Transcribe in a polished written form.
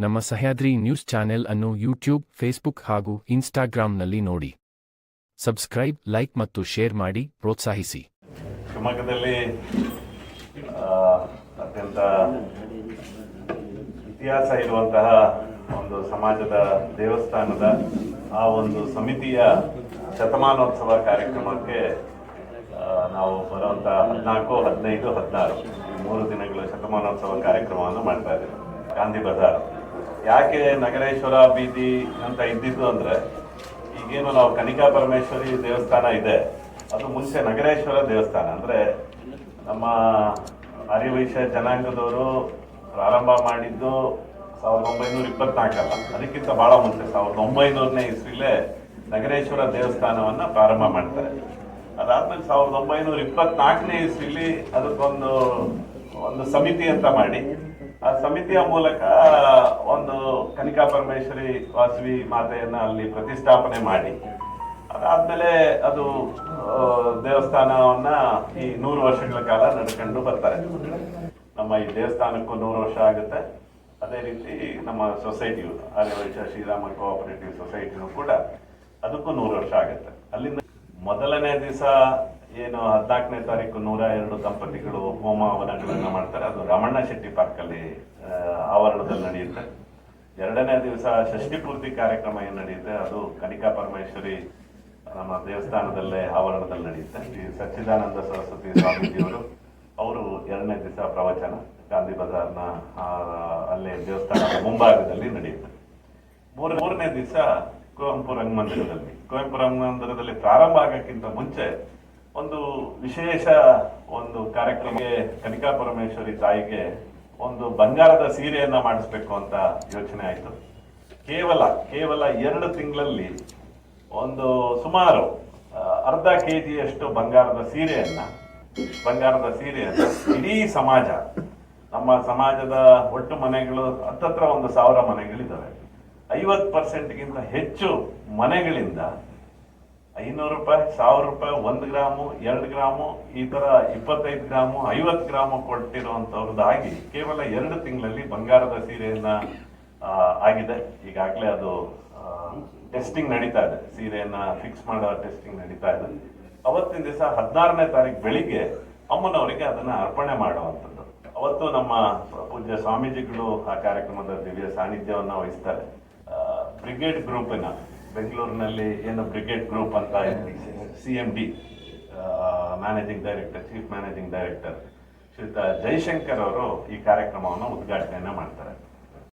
ನಮ್ಮ Sahyadri news channel ಅನ್ನು YouTube, Facebook ಹಾಗೂ ಇನ್ಸ್ಟಾಗ್ರಾಂನಲ್ಲಿ ನೋಡಿ. ಸಬ್ಸ್ಕ್ರೈಬ್, ಲೈಕ್ ಮತ್ತು ಶೇರ್ ಮಾಡಿ ಪ್ರೋತ್ಸಾಹಿಸಿ. ಶಿವಮೊಗ್ಗದಲ್ಲಿ ಅತ್ಯಂತ ಇತಿಹಾಸ ಇರುವಂತಹ ಒಂದು ಸಮಾಜದ ದೇವಸ್ಥಾನದ ಆ ಒಂದು ಸಮಿತಿಯ ಶತಮಾನೋತ್ಸವ ಕಾರ್ಯಕ್ರಮಕ್ಕೆ ನಾವು ಬರುವಂಥ 14, 15, 16 3 ದಿನಗಳ ಶತಮಾನೋತ್ಸವ ಕಾರ್ಯಕ್ರಮವನ್ನು ಮಾಡ್ತಾ ಇದ್ದೀವಿ. ಗಾಂಧಿ ಬಜಾರ್ ಯಾಕೆ ನಗರೇಶ್ವರ ಬೀದಿ ಅಂತ ಇದ್ದಿದ್ದು ಅಂದರೆ, ಈಗೇನು ನಾವು ಕನಿಕಾ ಪರಮೇಶ್ವರಿ ದೇವಸ್ಥಾನ ಇದೆ, ಅದು ಮುಂಚೆ ನಗರೇಶ್ವರ ದೇವಸ್ಥಾನ. ಅಂದರೆ ನಮ್ಮ ಆರ್ಯವೈಶ್ಯ ಜನಾಂಗದವರು ಪ್ರಾರಂಭ ಮಾಡಿದ್ದು 1924 ಅಲ್ಲ, ಅದಕ್ಕಿಂತ ಭಾಳ ಮುಂಚೆ 1900ನೇ ಇಸ್ವಿಲೇ ನಗರೇಶ್ವರ ದೇವಸ್ಥಾನವನ್ನು ಪ್ರಾರಂಭ ಮಾಡ್ತಾರೆ. ಅದಾದ್ಮೇಲೆ 1924ನೇ ಇಸ್ವಿಲಿ ಅದಕ್ಕೊಂದು ಸಮಿತಿ ಅಂತ ಮಾಡಿ, ಆ ಸಮಿತಿಯ ಮೂಲಕ ಒಂದು ಕನಿಕಾ ಪರಮೇಶ್ವರಿ ವಾಸವಿ ಮಾತೆಯನ್ನ ಅಲ್ಲಿ ಪ್ರತಿಷ್ಠಾಪನೆ ಮಾಡಿ, ಅದಾದ್ಮೇಲೆ ಅದು ದೇವಸ್ಥಾನವನ್ನ ಈ 100 ವರ್ಷಗಳ ಕಾಲ ನಡ್ಕೊಂಡು ಬರ್ತಾರೆ. ನಮ್ಮ ಈ ದೇವಸ್ಥಾನಕ್ಕೂ 100 ವರ್ಷ ಆಗುತ್ತೆ. ಅದೇ ರೀತಿ ನಮ್ಮ ಸೊಸೈಟಿಯು ಆರ್ಯವೈಶ್ಯ ಶ್ರೀರಾಮ ಕೋಆಪರೇಟಿವ್ ಸೊಸೈಟಿನೂ ಕೂಡ ಅದಕ್ಕೂ 100 ವರ್ಷ ಆಗುತ್ತೆ. ಅಲ್ಲಿಂದ ಮೊದಲನೇ ದಿವಸ ಏನು 14ನೇ ತಾರೀಕು 102 ದಂಪತಿಗಳು ಹೋಮ ಹವನಗಳನ್ನ ಮಾಡ್ತಾರೆ. ಅದು ರಮಣ್ಣ ಶೆಟ್ಟಿ ಪಾರ್ಕಲ್ಲಿ ಆವರಣದಲ್ಲಿ ನಡೆಯುತ್ತೆ. 2ನೇ ದಿವಸ ಷಷ್ಠಿ ಪೂರ್ತಿ ಕಾರ್ಯಕ್ರಮ ಏನು ನಡೆಯುತ್ತೆ, ಅದು ಕನಿಕಾ ಪರಮೇಶ್ವರಿ ನಮ್ಮ ದೇವಸ್ಥಾನದಲ್ಲೇ ಆವರಣದಲ್ಲಿ ನಡೆಯುತ್ತೆ. ಈ ಸಚ್ಚಿದಾನಂದ ಸರಸ್ವತಿ ಸ್ವಾಮೀಜಿಯವರು ಅವರು 2ನೇ ದಿವಸ ಪ್ರವಚನ ಗಾಂಧಿ ಬಜಾರ್ನ ಅಲ್ಲೇ ದೇವಸ್ಥಾನದ ಮುಂಭಾಗದಲ್ಲಿ ನಡೆಯುತ್ತೆ. 3ನೇ ದಿವಸ ಕುವೆಂಪು ರಂಗಮಂದಿರದಲ್ಲಿ ಪ್ರಾರಂಭ ಆಗಕ್ಕಿಂತ ಮುಂಚೆ ಒಂದು ವಿಶೇಷ ಒಂದು ಕಾರ್ಯಕ್ರಮಕ್ಕೆ ಕನಿಕಾ ಪರಮೇಶ್ವರಿ ತಾಯಿಗೆ ಒಂದು ಬಂಗಾರದ ಸೀರೆಯನ್ನ ಮಾಡಿಸ್ಬೇಕು ಅಂತ ಯೋಚನೆ ಆಯಿತು. ಕೇವಲ 2 ತಿಂಗಳಲ್ಲಿ ಒಂದು ಸುಮಾರು ಅರ್ಧ kg ಬಂಗಾರದ ಸೀರೆಯನ್ನ ಇಡೀ ಸಮಾಜ, ನಮ್ಮ ಸಮಾಜದ ಒಟ್ಟು ಮನೆಗಳು ಹತ್ತತ್ರ 1000 ಮನೆಗಳಿದ್ದಾವೆ. 50%ಗಿಂತ ಹೆಚ್ಚು ಮನೆಗಳಿಂದ 500 ರೂಪಾಯಿ, 1000 ರೂಪಾಯಿ, 1 ಗ್ರಾಮು, 2 ಗ್ರಾಮು, ಈ ತರ 25 ಗ್ರಾಮು, 50 ಗ್ರಾಮು ಕೊಟ್ಟಿರುವಂತವ್ರದ್ದಾಗಿ ಕೇವಲ 2 ತಿಂಗಳಲ್ಲಿ ಬಂಗಾರದ ಸೀರೆಯನ್ನ ಆಗಿದೆ. ಈಗಾಗಲೇ ಅದು ಟೆಸ್ಟಿಂಗ್ ನಡೀತಾ ಇದೆ, ಸೀರೆಯನ್ನ ಫಿಕ್ಸ್ ಮಾಡೋ ಟೆಸ್ಟಿಂಗ್ ನಡೀತಾ ಇದೆ. ಅವತ್ತಿನ ದಿವಸ 16ನೇ ತಾರೀಕು ಬೆಳಿಗ್ಗೆ ಅಮ್ಮನವರಿಗೆ ಅದನ್ನ ಅರ್ಪಣೆ ಮಾಡುವಂಥದ್ದು. ಅವತ್ತು ನಮ್ಮ ಪೂಜ್ಯ ಸ್ವಾಮೀಜಿಗಳು ಆ ಕಾರ್ಯಕ್ರಮದ ದಿವ್ಯ ಸಾನ್ನಿಧ್ಯವನ್ನ ವಹಿಸ್ತಾರೆ. ಬ್ರಿಗೇಡ್ ಗ್ರೂಪಿನ ಬೆಂಗಳೂರಿನಲ್ಲಿ ಏನು ಬ್ರಿಗೇಡ್ ಗ್ರೂಪ್ ಅಂತ CMD managing director, chief managing director ಶ್ರೀಯುತ ಜೈಶಂಕರ್ ಅವರು ಈ ಕಾರ್ಯಕ್ರಮವನ್ನು ಉದ್ಘಾಟನೆಯನ್ನ ಮಾಡ್ತಾರೆ.